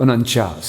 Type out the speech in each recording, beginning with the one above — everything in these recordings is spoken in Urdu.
49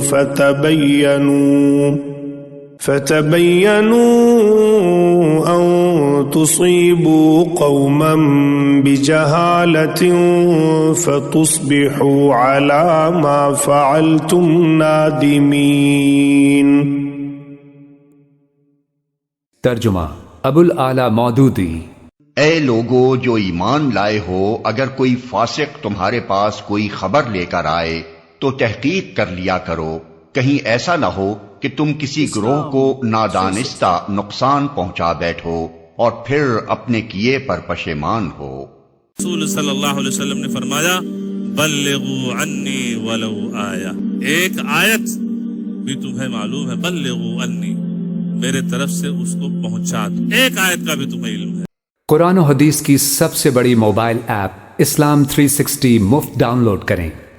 فتبينوا أن تصيبوا قوما بجهالة فتصبحوا على ما فعلتم نادمين۔ ترجمہ ابو الاعلی مودودی۔ اے لوگو جو ایمان لائے ہو، اگر کوئی فاسق تمہارے پاس کوئی خبر لے کر آئے تو تحقیق کر لیا کرو، کہیں ایسا نہ ہو کہ تم کسی گروہ کو نادانستہ نقصان پہنچا بیٹھو اور پھر اپنے کیے پر پشیمان ہو۔ رسول صلی اللہ علیہ وسلم نے فرمایا بلغوا عنی ولو آیہ، ایک آیت بھی تمہیں معلوم ہے، بلغوا عنی، میرے طرف سے اس کو پہنچا دو، ایک آیت کا بھی تمہیں علم ہے۔ قرآن و حدیث کی سب سے بڑی موبائل ایپ اسلام 360 مفت ڈاؤن لوڈ کریں۔